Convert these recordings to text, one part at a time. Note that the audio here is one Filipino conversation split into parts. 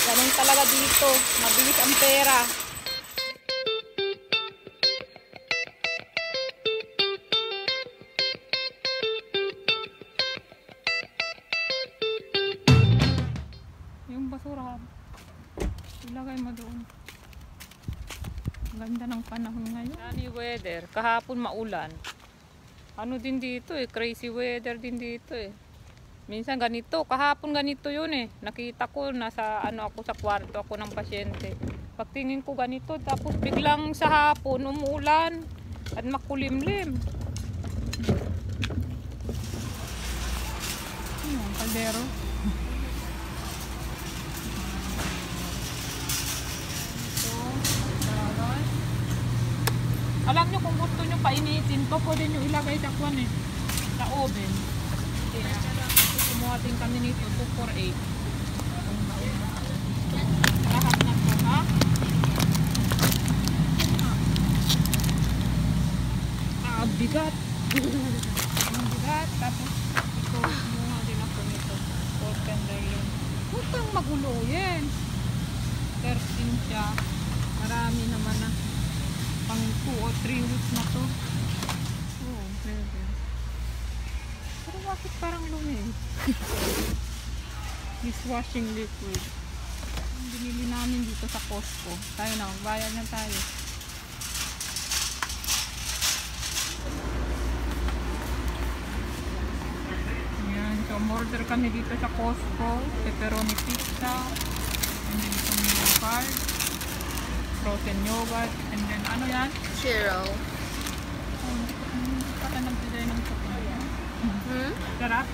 Ganun talaga dito. Mabilis ang pera. Yung basura, ilagay mo doon. Ganda ng panahon ngayon. Sunny weather. Kahapon maulan. Ano din dito eh. Crazy weather din dito eh. Minsan ganito. Kahapon ganito yun eh. Nakita ko nasa ako sa kwarto ako ng pasyente. Pagtingin ko ganito. Tapos biglang sa hapon umuulan. At makulimlim. Ang kaldero. Alam nyo kung gusto nyo painitin to, pwede nyo ilagay sa kwan eh, sa oven. Kaya, kumuha din kami nito, 248. Lahat na to, ha? Bigat. Ang bigat. Tapos, ito, kumuha din ako nito. Pork and yun. Huwag kang magulo yan. 13 siya. Marami naman na. Pang 2 o 3 weeks na to. Oh, pwede. Pero bakit parang lumi? Dishwashing liquid. Binili namin dito sa Costco. Tayo na, magbayad na tayo. Ayan, so order kami dito sa Costco. Pepperoni pizza. And then itong meal card. Frozen yogurt, and then ano yan? Churro. Pata ng design ng chocolate. Sarap.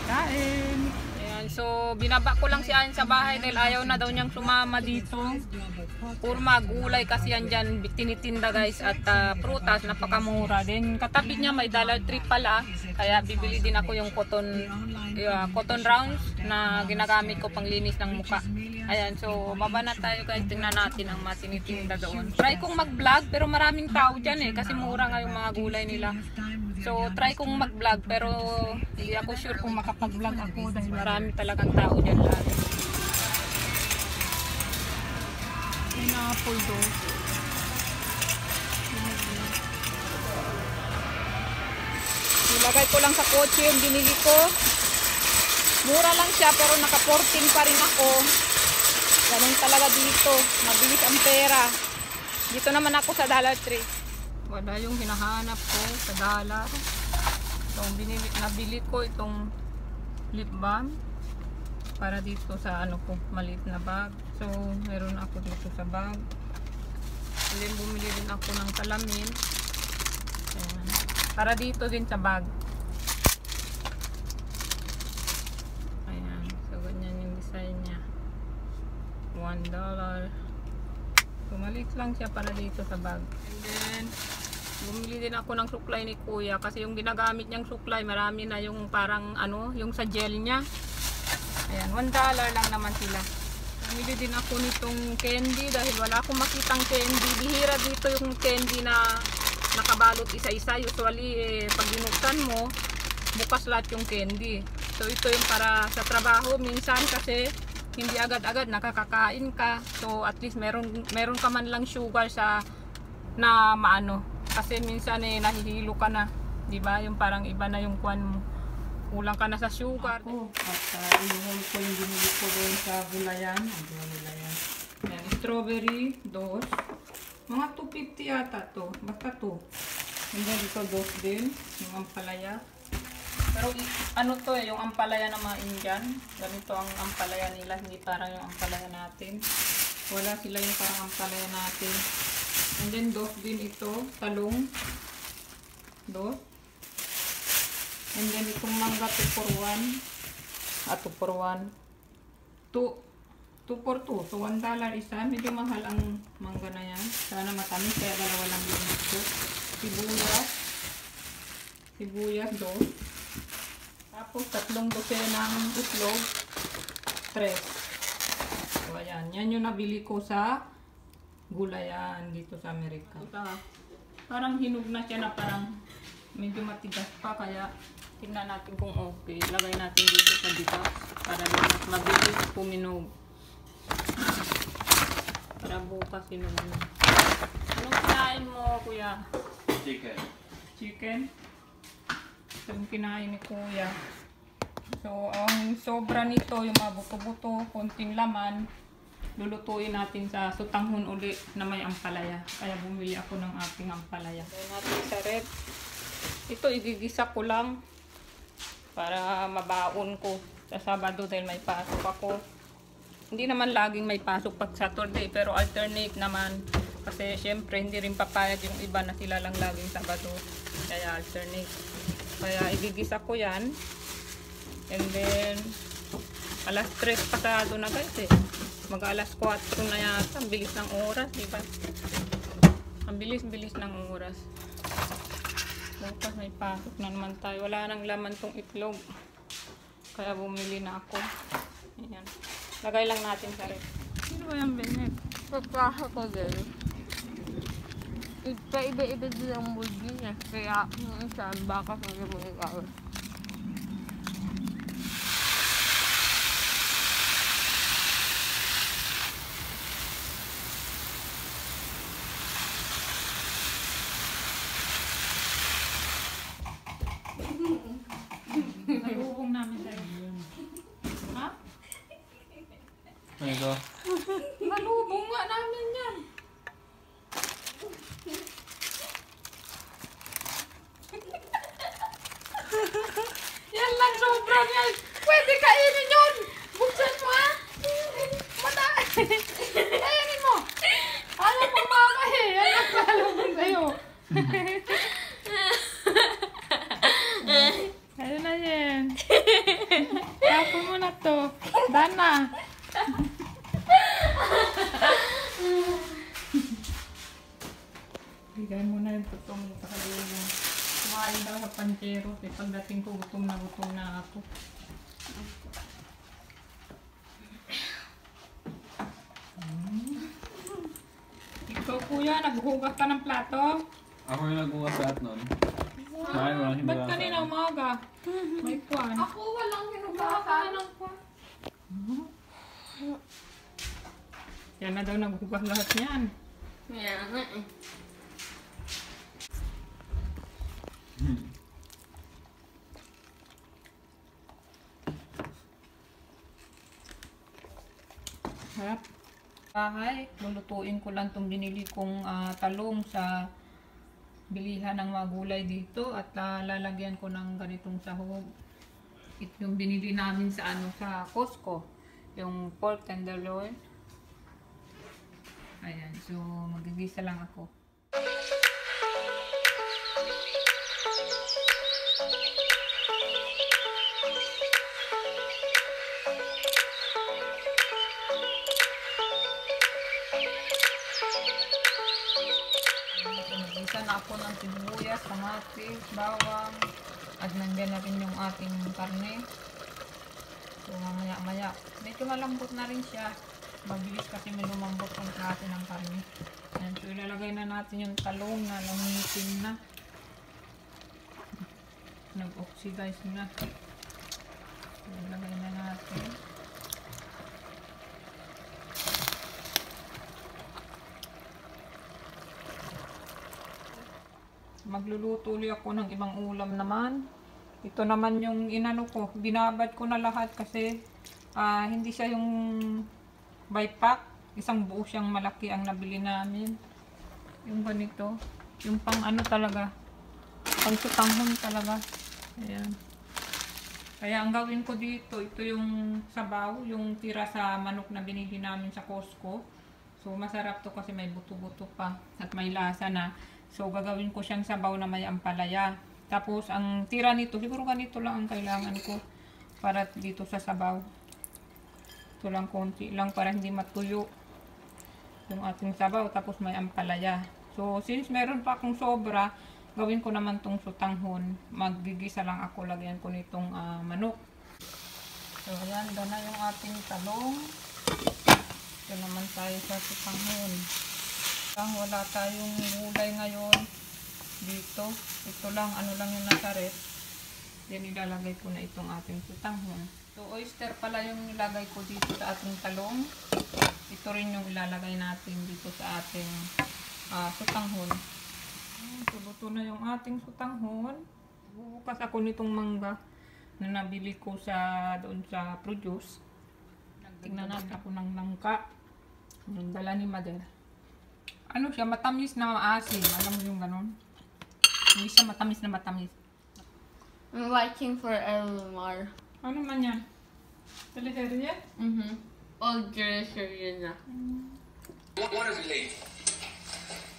Kain. Ayan, so binaba ko lang si Ann sa bahay dahil ayaw na daw niyang sumama dito. Puro magulay kasi yan dyan, tinitinda guys, at prutas, napakamura. Then katabi niya may Dollar Tree pala, kaya bibili din ako yung cotton rounds na ginagamit ko pang linis ng muka. Ayan, so baba na tayo guys, tingnan natin ang matinitinda doon. Try kong mag-vlog pero maraming tao dyan eh, kasi mura nga yung mga gulay nila. So try kong mag-vlog pero hindi ako sure kung makapag-vlog ako dahil marami talagang tao dyan lagi. May na-apple doon. Nilagay ko lang sa kotse yung binili ko. Mura lang siya pero naka-14 pa rin ako. Ganun talaga dito. Mabilis ang pera. Dito naman ako sa Dollar Tree. Wala yung hinahanap ko sa dollar. So, nabili ko itong lip balm para dito sa maliit na bag. So, meron ako dito sa bag. And then, bumili din ako ng salamin. Ayan. Para dito din sa bag. Ayan. So, ganyan yung design niya. $1. So, maliit lang siya para dito sa bag. And then, bumili din ako ng suklay ni Kuya kasi yung ginagamit niyang suklay, marami na yung parang yung sa gel niya. Ayan, $1 lang naman sila. Bumili din ako nitong candy dahil wala akong makitang candy. Bihira dito yung candy na nakabalot isa-isa. Usually, pag binuksan mo, bukas lahat yung candy. So, ito yung para sa trabaho. Minsan kasi, hindi agad-agad nakakakain ka. So at least meron ka man lang sugar sa na maano. Kasi minsan nahihilo ka na, 'di ba? Yung parang iba na yung kwan mo. Kulang ka na sa sugar. At inuhol ko yung binili ko doon sa gulayan. Yan, strawberry, dos. Mga 250 yata to. Basta to. And then ito dos din, yung ampalaya. Pero to yung ampalaya ng mga Indian. Ganito ang ampalaya nila, hindi parang yung ampalaya natin. Wala sila yung parang ampalaya natin. And then dos din ito, talong. Dos. And then itong mangga 2 for 1. 2 for 1. 2 for 2. So $1 isa. Medyo mahal ang mangga na yan. Sana matamis, kaya dalawa lang din ito. Sibuyas, dos. Tapos 3 dosenang itlog, 3. So ayan, yan yung nabili ko sa gulayan dito sa Amerika. Parang hinog na siya na parang medyo matigas pa, kaya tingnan natin kung okay. Lagay natin dito sa bigas para mas mabilis kuminog. Para bukas inumin. Anong kinain mo, kuya? Chicken. Chicken? Ito yung kinain ni kuya. So, ang sobra nito, yung mga buto-buto, konting laman, lulutuin natin sa sutanghon uli na may ampalaya. Kaya bumili ako ng ating ampalaya. Gawin natin sa rep. Ito, igigisa ko lang para mabaon ko sa Sabado dahil may pasok ako. Hindi naman laging may pasok pag Saturday, pero alternate naman. Kasi syempre hindi rin papayag yung iba na sila lang laging Sabado. Kaya alternate. Kaya igigisa ko yan. And then, alas 3 pasado na guys eh. Mag alas 4 na yata. Ang bilis ng oras, diba? Ang bilis-bilis ng oras. Bukas may pasok na naman tayo. Wala nang laman tong itlog. Kaya bumili na ako. Ayan. Lagay lang natin sa ref. Sino ba yung Benet? Pagkaha ko din. Iba-iba din ang mood niya. Kaya yung isa, baka sa mo ikaw. Nalubong namin sa iyo. Ha? Ito. Nalubong nga namin yan. Yan lang, sobrang yan. Pwede kainin yun. Buksan mo ha. Mata. Kainin mo. Alam mo mama eh. Yan ang nalubong sa'yo. Ayun na yan. Tapon mo na to. Dana. Bigay mo na yung tutong sa kalina. Kumain daw sa panchero. Pagdating ko, gutom na ako. Ikaw kuya, naghuhugas ka ng plato? Ako yung nagbukas lahat nun. Kumain mo lang, hindi Ba't ba kanina umaga? May kwan. Ako walang hinugasan. Yan na daw naghuhugas lahat niyan. Kaya nga eh. Harap. Bahay, lulutuin ko lang itong binili kong talong sa bilihan ng mga gulay dito at lalagyan ko ng ganitong sahog. Ito yung binili namin sa sa Costco, yung pork tenderloin. Ayan, so magigisa lang ako. Nagisa na ako ng sibuyas, kamatis, bawang, at nandiyan na rin yung ating karne. So mamaya-maya, medyo malambot na rin siya. Mabilis kasi may lumambot ang klase ng karne. Ayan, so ilalagay na natin yung talong na nangitim na. Nag-oxidize na. So, ilalagay na natin. Magluluto ulit ako ng ibang ulam naman. Ito naman yung inano ko. Binabad ko na lahat kasi hindi siya yung by pack. Isang buo siyang malaki ang nabili namin. Yung ganito. Yung pang ano talaga. Pang sutanghon talaga. Ayan. Kaya ang gawin ko dito, ito yung sabaw. Yung tira sa manok na binili namin sa Costco. So masarap to kasi may buto-buto pa. At may lasa na. So, gagawin ko siyang sabaw na may ampalaya. Tapos, ang tira nito, siguro ganito lang ang kailangan ko para dito sa sabaw. Ito lang, konti lang para hindi matuyo yung ating sabaw. Tapos, may ampalaya. So, since meron pa akong sobra, gawin ko naman tong sutanghon. Maggigisa lang ako, lagyan ko nitong manok. So, ayan, doon na yung ating talong. Ito naman tayo sa sutanghon. Wala tayong gulay ngayon dito. Ito lang, ano lang yung nasa ref. Then ilalagay ko na itong ating sutanghon. So, oyster pala yung nilagay ko dito sa ating talong. Ito rin yung ilalagay natin dito sa ating sutanghon. So, luto na yung ating sutanghon. Bubukas ako nitong mangga na nabili ko doon sa produce. Tingnan natin ako ng langka. Yung dala ni Mother. Ano siya? Matamis na maasim. Alam mo yung ganun? Hindi siya matamis na matamis. I'm watching for Elmar. Ano man yan? Teleserye? Old generation na.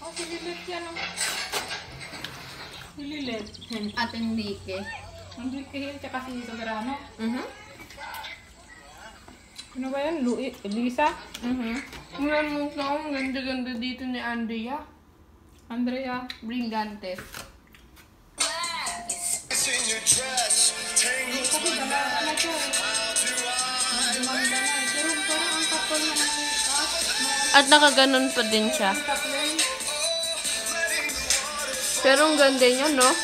Oh, si Lilet yan. Si Lilet. Ating Dike. Hindi kahil tsaka si Soberano. Ano ba yan? Lisa? Mula mo sa ang ganda-ganda dito ni Andrea. Andrea? Bringantes. Kasi dala na siya. Dumanda na. Pero parang ang kapal na ng At nakaganon pa din siya. kapal. Pero ang ganda niya, no? Oo.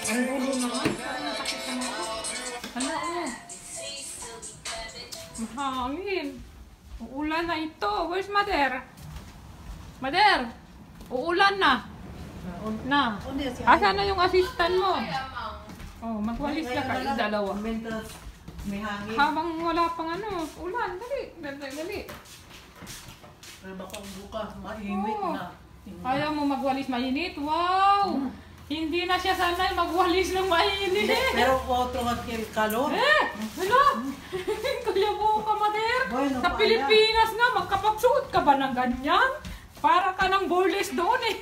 Ang gulo naman. Parang nakakit na ako. Hala, oh. Mahangin. Uulan na ito. Where's Mother? Mother! Uulan na. Na. Asa na yung assistant mo? Oh, magwalis na kayo dalawa. May hangin. Habang wala pang ulan. Dali. Dali. Pero baka bukas, mainit Oo. na. Ayaw mo magwalis mainit? Wow! Hindi na siya sanay magwalis ng mainit. Pero otro at kalor. Ano? Kuya Buka, Mother? Bueno, Sa kaya. Pilipinas nga, magkapagsuot ka ba ng ganyan? Para ka ng boreless doon eh.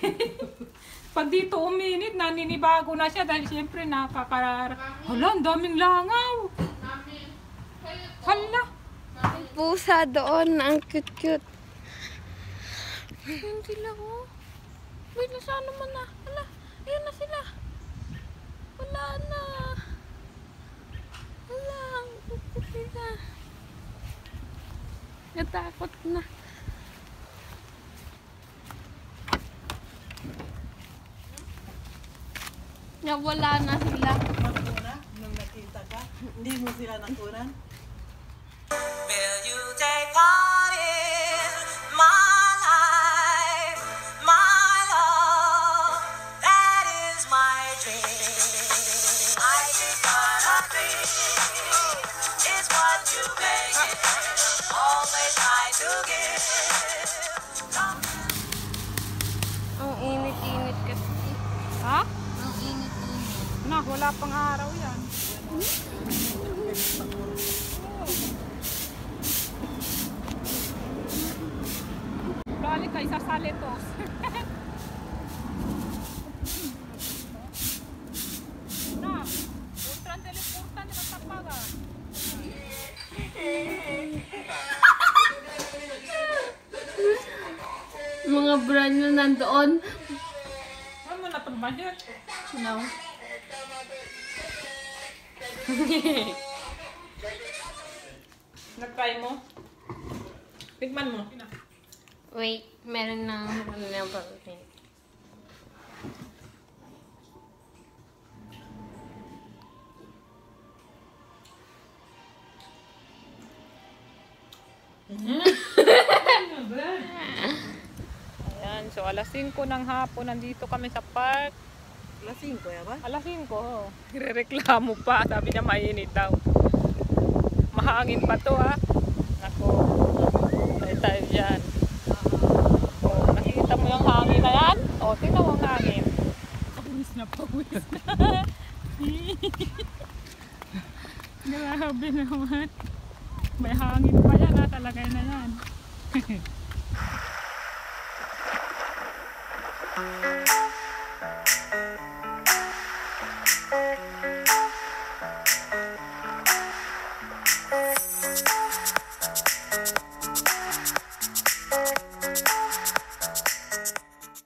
Pag dito uminit, naninibago na siya dahil siyempre nakakarar. Hala, ang daming langaw. Hala. Pusa doon. Ang cute-cute. Ayun sila, oh. Wait, nasaan naman na? Hala, ayun na sila. Wala na. Wala, ang cute sila. Natakot na. Nawala na sila. Magkuna, nung nakita ka, hindi mo sila nakunan. Will you take part in my life, my love? That is my dream. I just wanna dream. It's what you make it. Always try to give. Ang init-init kasi. Ha? Ang init-init. Na, wala pang araw yan. Balik kayo sa Salitos. Na, ultra teleportan ni Katapagan. Mga brand na nandoon. Ano mo na itong budget? No. Nag-try mo? Tigman mo. Wait, meron ng ano na pag-try. Ayan, so alas 5 ng hapon, nandito kami sa park. Lasing ko, ya ba? Alas 5, oh. Irereklamo pa, sabi niya mainit daw. Mahangin pa to, ha. Ako, tayo dyan. Oh, nakikita mo yung hangin na yan? Oh, tingnan mo ang hangin. Pawis na. Grabe naman. May hangin pa yan, ha. Talagay na yan.